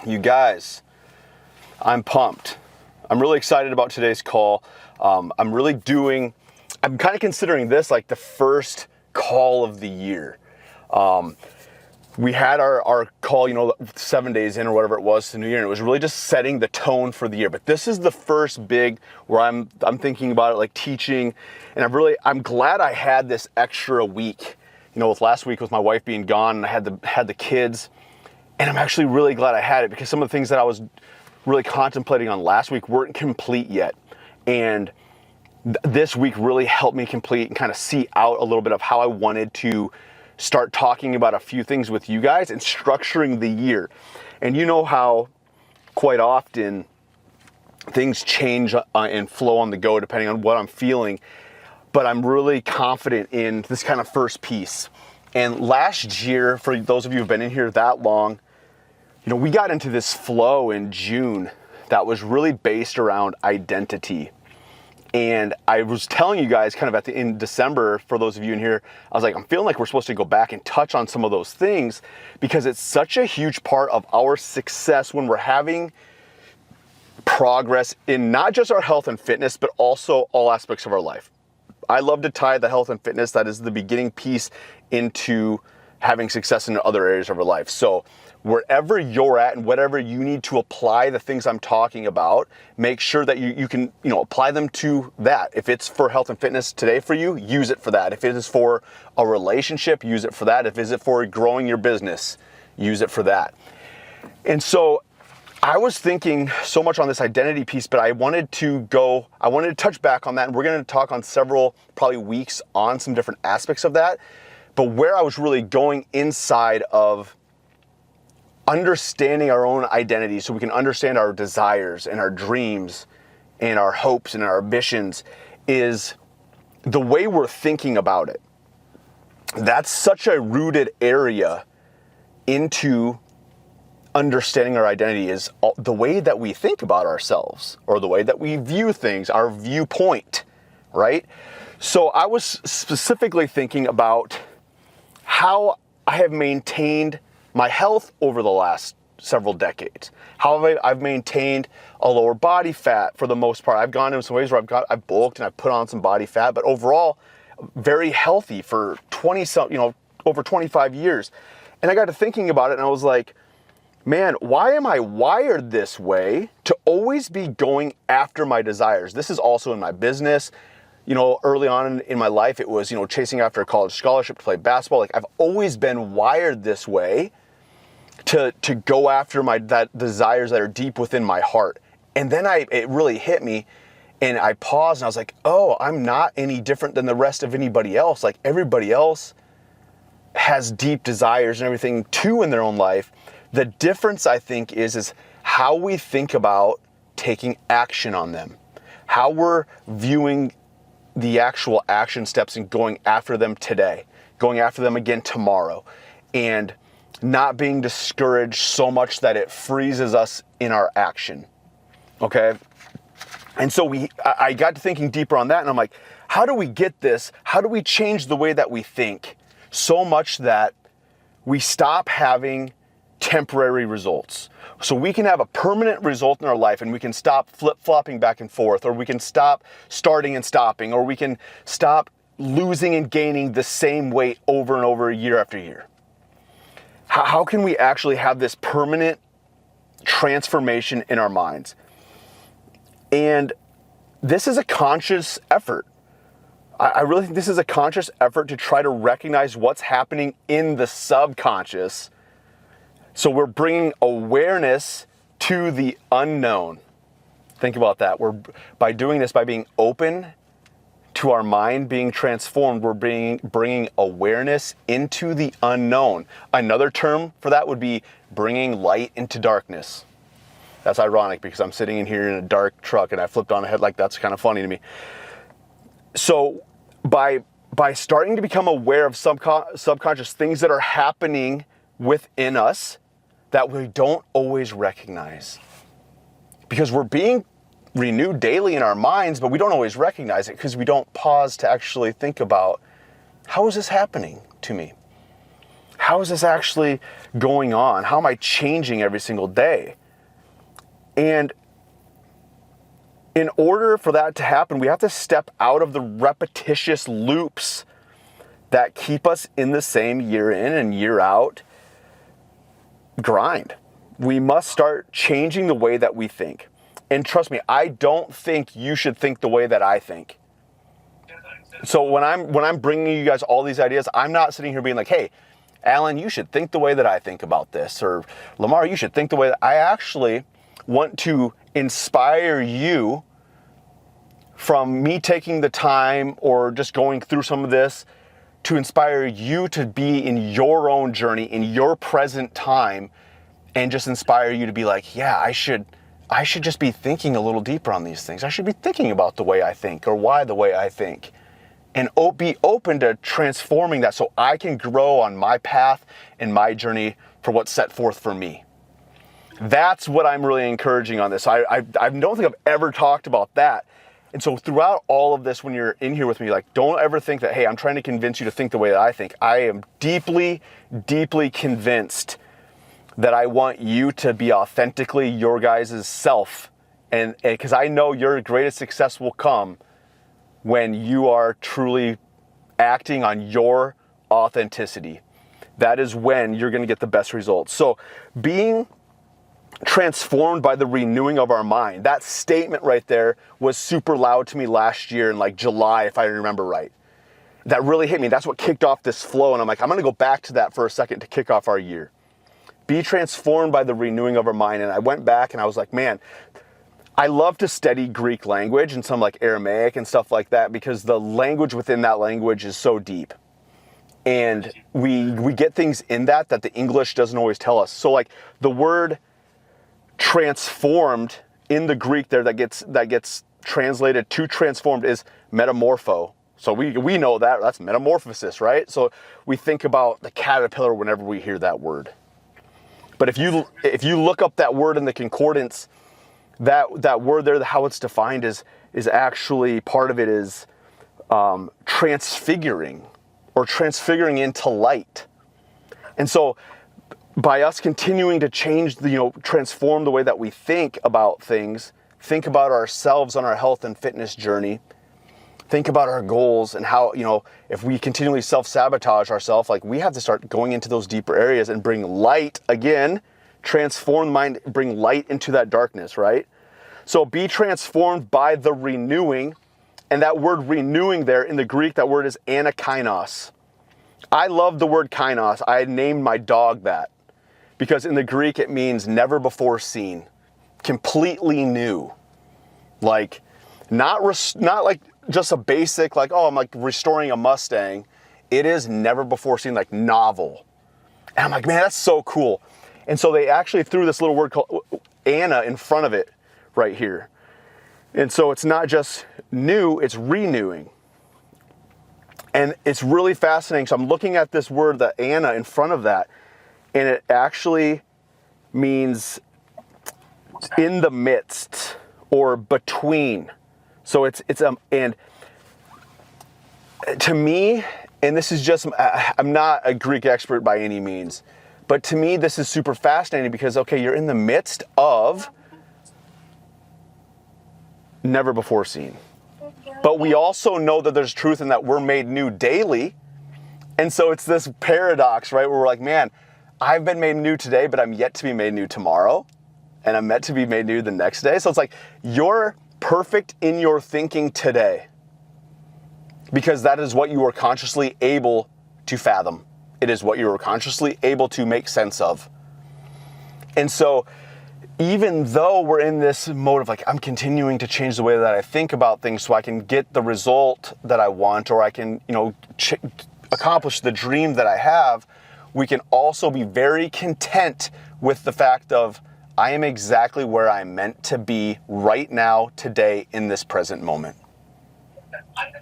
You guys, I'm pumped. I'm really excited about today's call. I'm kind of considering this like the first call of the year. We had our call, 7 days in or whatever it was to New Year, and it was really just setting the tone for the year. But this is the first big where I'm thinking about it like teaching, and I'm glad I had this extra week. With last week with my wife being gone, and I had the kids, and I'm actually really glad I had it because some of the things that I was really contemplating on last week weren't complete yet, and this week really helped me complete and kind of see out a little bit of how I wanted to start talking about a few things with you guys and structuring the year. And you know how quite often things change and flow on the go depending on what I'm feeling, but I'm really confident in this kind of first piece. And last year, for those of you who've been in here that long, we got into this flow in June that was really based around identity. And I was telling you guys kind of in December, for those of you in here, I was like, I'm feeling like we're supposed to go back and touch on some of those things because it's such a huge part of our success when we're having progress in not just our health and fitness, but also all aspects of our life. I love to tie the health and fitness, that is the beginning piece, into having success in other areas of our life. So wherever you're at and whatever you need to apply the things I'm talking about, make sure that you can apply them to that. If it's for health and fitness today for you, use it for that. If it is for a relationship, use it for that. If it is for growing your business, use it for that. And so I was thinking so much on this identity piece, but I wanted to touch back on that, and we're going to talk on several probably weeks on some different aspects of that. But where I was really going inside of understanding our own identity so we can understand our desires and our dreams and our hopes and our ambitions is the way we're thinking about it. That's such a rooted area into understanding our identity, is the way that we think about ourselves or the way that we view things, our viewpoint, right? So I was specifically thinking about how I have maintained my health over the last several decades. How I've maintained a lower body fat for the most part. I've gone in some ways where I've bulked and I've put on some body fat, but overall very healthy for over 25 years. And I got to thinking about it and I was like, man, why am I wired this way to always be going after my desires? This is also in my business. Early on in my life, it was, chasing after a college scholarship to play basketball. Like I've always been wired this way to go after that desires that are deep within my heart. And then it really hit me and I paused and I was like, oh, I'm not any different than the rest of anybody else. Like everybody else has deep desires and everything too in their own life. The difference, I think, is how we think about taking action on them, how we're viewing the actual action steps and going after them today, going after them again tomorrow, and not being discouraged so much that it freezes us in our action, okay? And so I got to thinking deeper on that, and I'm like, how do we get this? How do we change the way that we think so much that we stop having temporary results? So we can have a permanent result in our life and we can stop flip-flopping back and forth, or we can stop starting and stopping, or we can stop losing and gaining the same weight over and over year after year. How can we actually have this permanent transformation in our minds? And this is a conscious effort. I really think this is a conscious effort to try to recognize what's happening in the subconscious. So we're bringing awareness to the unknown. Think about that. By doing this, by being open to our mind being transformed, we're bringing awareness into the unknown. Another term for that would be bringing light into darkness. That's ironic because I'm sitting in here in a dark truck and I flipped on a headlight. That's kind of funny to me. So by starting to become aware of subconscious things that are happening within us that we don't always recognize, because we're being renewed daily in our minds, but we don't always recognize it because we don't pause to actually think about, how is this happening to me? how is this actually going on? How am I changing every single day? And in order for that to happen, we have to step out of the repetitious loops that keep us in the same year in and year out grind. We must start changing the way that we think. And trust me, I don't think you should think the way that I think. So when I'm bringing you guys all these ideas, I'm not sitting here being like, hey, Alan, you should think the way that I think about this, or Lamar, you should think the way that I actually want to inspire you from me taking the time or just going through some of this to inspire you to be in your own journey, in your present time, and just inspire you to be like, yeah, I should just be thinking a little deeper on these things. I should be thinking about the way I think or why the way I think. And be open to transforming that so I can grow on my path and my journey for what's set forth for me. That's what I'm really encouraging on this. I don't think I've ever talked about that. And so throughout all of this, when you're in here with me, like, don't ever think that, hey, I'm trying to convince you to think the way that I think. I am deeply, deeply convinced that I want you to be authentically your guys' self. And because I know your greatest success will come when you are truly acting on your authenticity. That is when you're going to get the best results. So being transformed by the renewing of our mind, that statement right there was super loud to me last year in like July, if I remember right. That really hit me. That's what kicked off this flow. And I'm like, I'm going to go back to that for a second to kick off our year. Be transformed by the renewing of our mind. And I went back and I was like, man, I love to study Greek language and some like Aramaic and stuff like that because the language within that language is so deep. And we get things in that the English doesn't always tell us. So like the word transformed in the Greek there that gets translated to transformed is metamorpho. So we know that's metamorphosis, right? So we think about the caterpillar whenever we hear that word. But if you look up that word in the concordance, that word there, how it's defined is actually part of it is transfiguring or transfiguring into light. And so by us continuing to change, transform the way that we think about things, think about ourselves on our health and fitness journey, think about our goals and how, if we continually self-sabotage ourselves, like we have to start going into those deeper areas and bring light again, transform the mind, bring light into that darkness, right? So be transformed by the renewing. And that word renewing there in the Greek, that word is anakainos. I love the word kainos. I named my dog that because in the Greek it means never before seen, completely new. Like not like just a basic, like, oh, I'm like restoring a Mustang. It is never before seen, like novel. And I'm like, man, that's so cool. And so they actually threw this little word called Anna in front of it right here. And so it's not just new, it's renewing. And it's really fascinating. So I'm looking at this word, the Anna, in front of that, and it actually means in the midst or between. So and to me, and this is just, I'm not a Greek expert by any means, but to me, this is super fascinating because, okay, you're in the midst of never before seen. But we also know that there's truth in that we're made new daily. And so it's this paradox, right? Where we're like, man, I've been made new today, but I'm yet to be made new tomorrow. And I'm meant to be made new the next day. So it's like, you're perfect in your thinking today because that is what you are consciously able to fathom. It is what you are consciously able to make sense of. And so even though we're in this mode of like, I'm continuing to change the way that I think about things so I can get the result that I want, or I can, accomplish the dream that I have, we can also be very content with the fact of, I am exactly where I'm meant to be right now, today, in this present moment.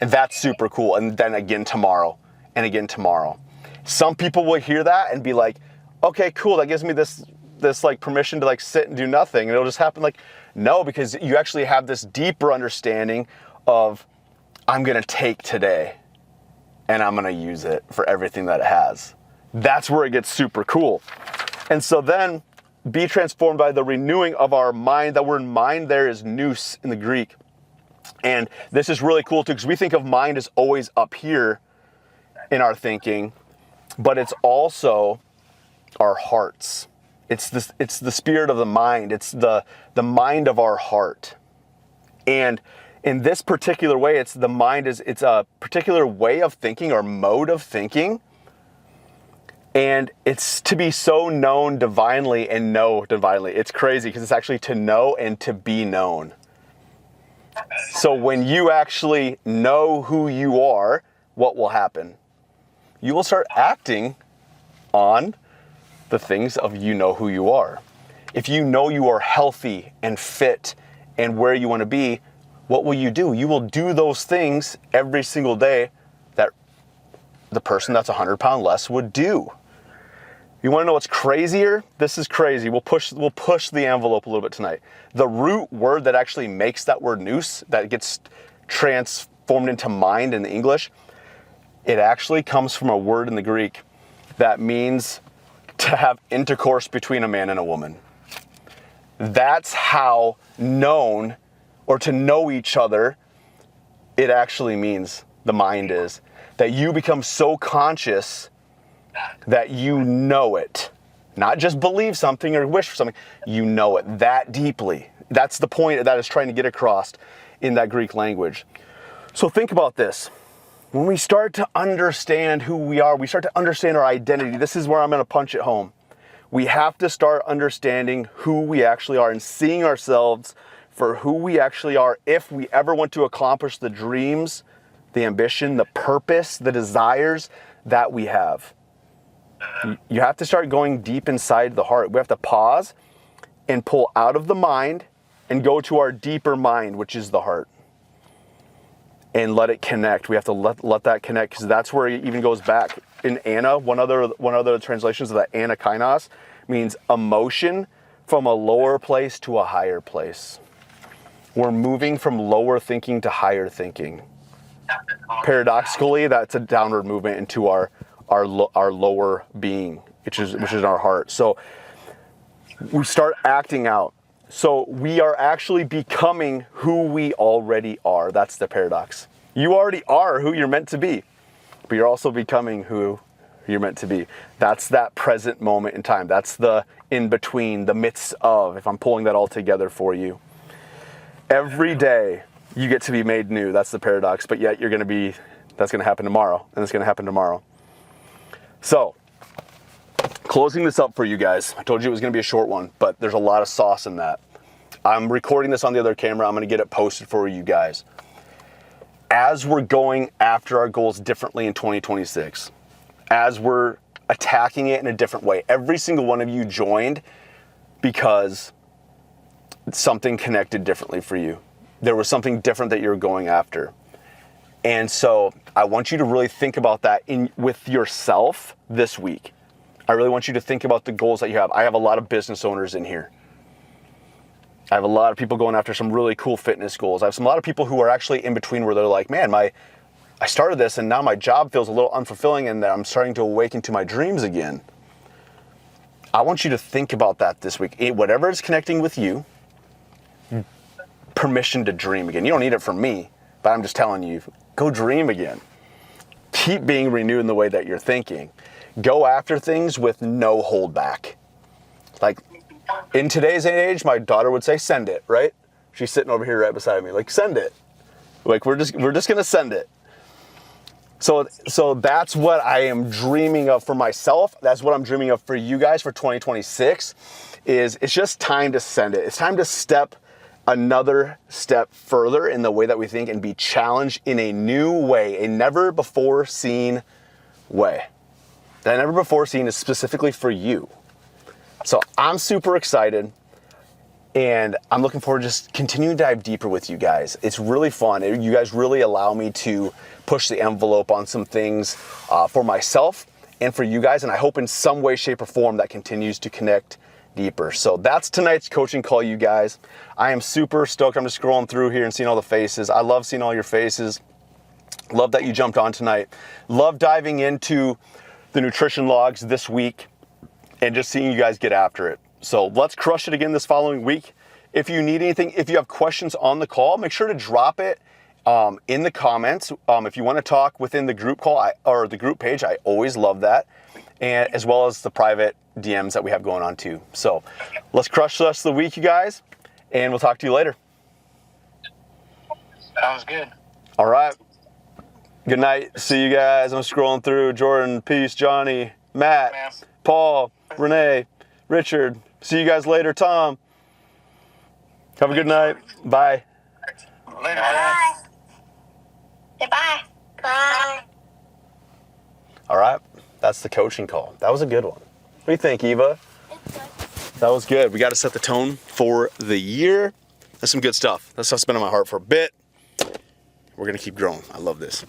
And that's super cool. And then again tomorrow, and again tomorrow. Some people will hear that and be like, okay, cool, that gives me this like permission to like sit and do nothing, and it'll just happen. Like, no, because you actually have this deeper understanding of, I'm gonna take today and I'm gonna use it for everything that it has. That's where it gets super cool. And so then, be transformed by the renewing of our mind. That word mind there is nous in the Greek. And this is really cool too, because we think of mind as always up here in our thinking, but it's also our hearts. It's the spirit of the mind. It's the mind of our heart. And in this particular way, it's a particular way of thinking or mode of thinking. And it's to be so known divinely and know divinely. It's crazy because it's actually to know and to be known. So when you actually know who you are, what will happen? You will start acting on the things of you know who you are. If you know you are healthy and fit and where you want to be, what will you do? You will do those things every single day that the person that's 100 pounds less would do. You want to know what's crazier? This is crazy. We'll push the envelope a little bit tonight. The root word that actually makes that word nous, that gets transformed into mind in the English, it actually comes from a word in the Greek that means to have intercourse between a man and a woman. That's how known, or to know each other, it actually means the mind is. That you become so conscious that you know it. Not just believe something or wish for something, you know it that deeply. That's the point that is trying to get across in that Greek language. So think about this. When we start to understand who we are, we start to understand our identity. This is where I'm going to punch it home. We have to start understanding who we actually are and seeing ourselves for who we actually are if we ever want to accomplish the dreams, the ambition, the purpose, the desires that we have. You have to start going deep inside the heart. We have to pause and pull out of the mind and go to our deeper mind, which is the heart, and let it connect. We have to let that connect, because that's where it even goes back. In Anna, one other translations of that anakainos means emotion from a lower place to a higher place. We're moving from lower thinking to higher thinking. Paradoxically, that's a downward movement into our lower being, which is our heart. So we start acting out. So we are actually becoming who we already are. That's the paradox. You already are who you're meant to be, but you're also becoming who you're meant to be. That's that present moment in time. That's the in between, the midst of, if I'm pulling that all together for you. Every day you get to be made new. That's the paradox, but yet that's going to happen tomorrow, and it's going to happen tomorrow. So, closing this up for you guys. I told you it was going to be a short one, but there's a lot of sauce in that. I'm recording this on the other camera. I'm going to get it posted for you guys. As we're going after our goals differently in 2026, as we're attacking it in a different way, every single one of you joined because something connected differently for you. There was something different that you're going after. And so I want you to really think about that with yourself this week. I really want you to think about the goals that you have. I have a lot of business owners in here. I have a lot of people going after some really cool fitness goals. I have a lot of people who are actually in between, where they're like, man, I started this and now my job feels a little unfulfilling and I'm starting to awaken to my dreams again. I want you to think about that this week. Whatever is connecting with you, permission to dream again. You don't need it from me, but I'm just telling you, go dream again. Keep being renewed in the way that you're thinking. Go after things with no holdback. Like in today's age, my daughter would say, send it, right? She's sitting over here right beside me, like, send it. Like, we're just gonna send it. So that's what I am dreaming of for myself. That's what I'm dreaming of for you guys for 2026, is it's just time to send it. It's time to step another step further in the way that we think and be challenged in a new way, a never before seen way. That never before seen is specifically for you. So I'm super excited, and I'm looking forward to just continuing to dive deeper with you guys. It's really fun. You guys really allow me to push the envelope on some things for myself and for you guys, and I hope in some way, shape, or form that continues to connect deeper. So that's tonight's coaching call, you guys. I am super stoked. I'm just scrolling through here and seeing all the faces. I love seeing all your faces. Love that you jumped on tonight. Love diving into the nutrition logs this week and just seeing you guys get after it. So let's crush it again this following week. If you need anything, if you have questions on the call, make sure to drop it in the comments. If you want to talk within the group call or the group page, I always love that. And as well as the private DMs that we have going on too. So let's crush the rest of the week, you guys, and we'll talk to you later. Sounds good. All right. Good night. See you guys. I'm scrolling through. Jordan, Peace, Johnny, Matt, Paul, Renee, Richard. See you guys later. Tom. Have a good night. Bye. Later. Bye. Goodbye. Bye. All right. That's the coaching call. That was a good one. What do you think, Eva? That was good. We got to set the tone for the year. That's some good stuff. That stuff's been on my heart for a bit. We're going to keep growing. I love this.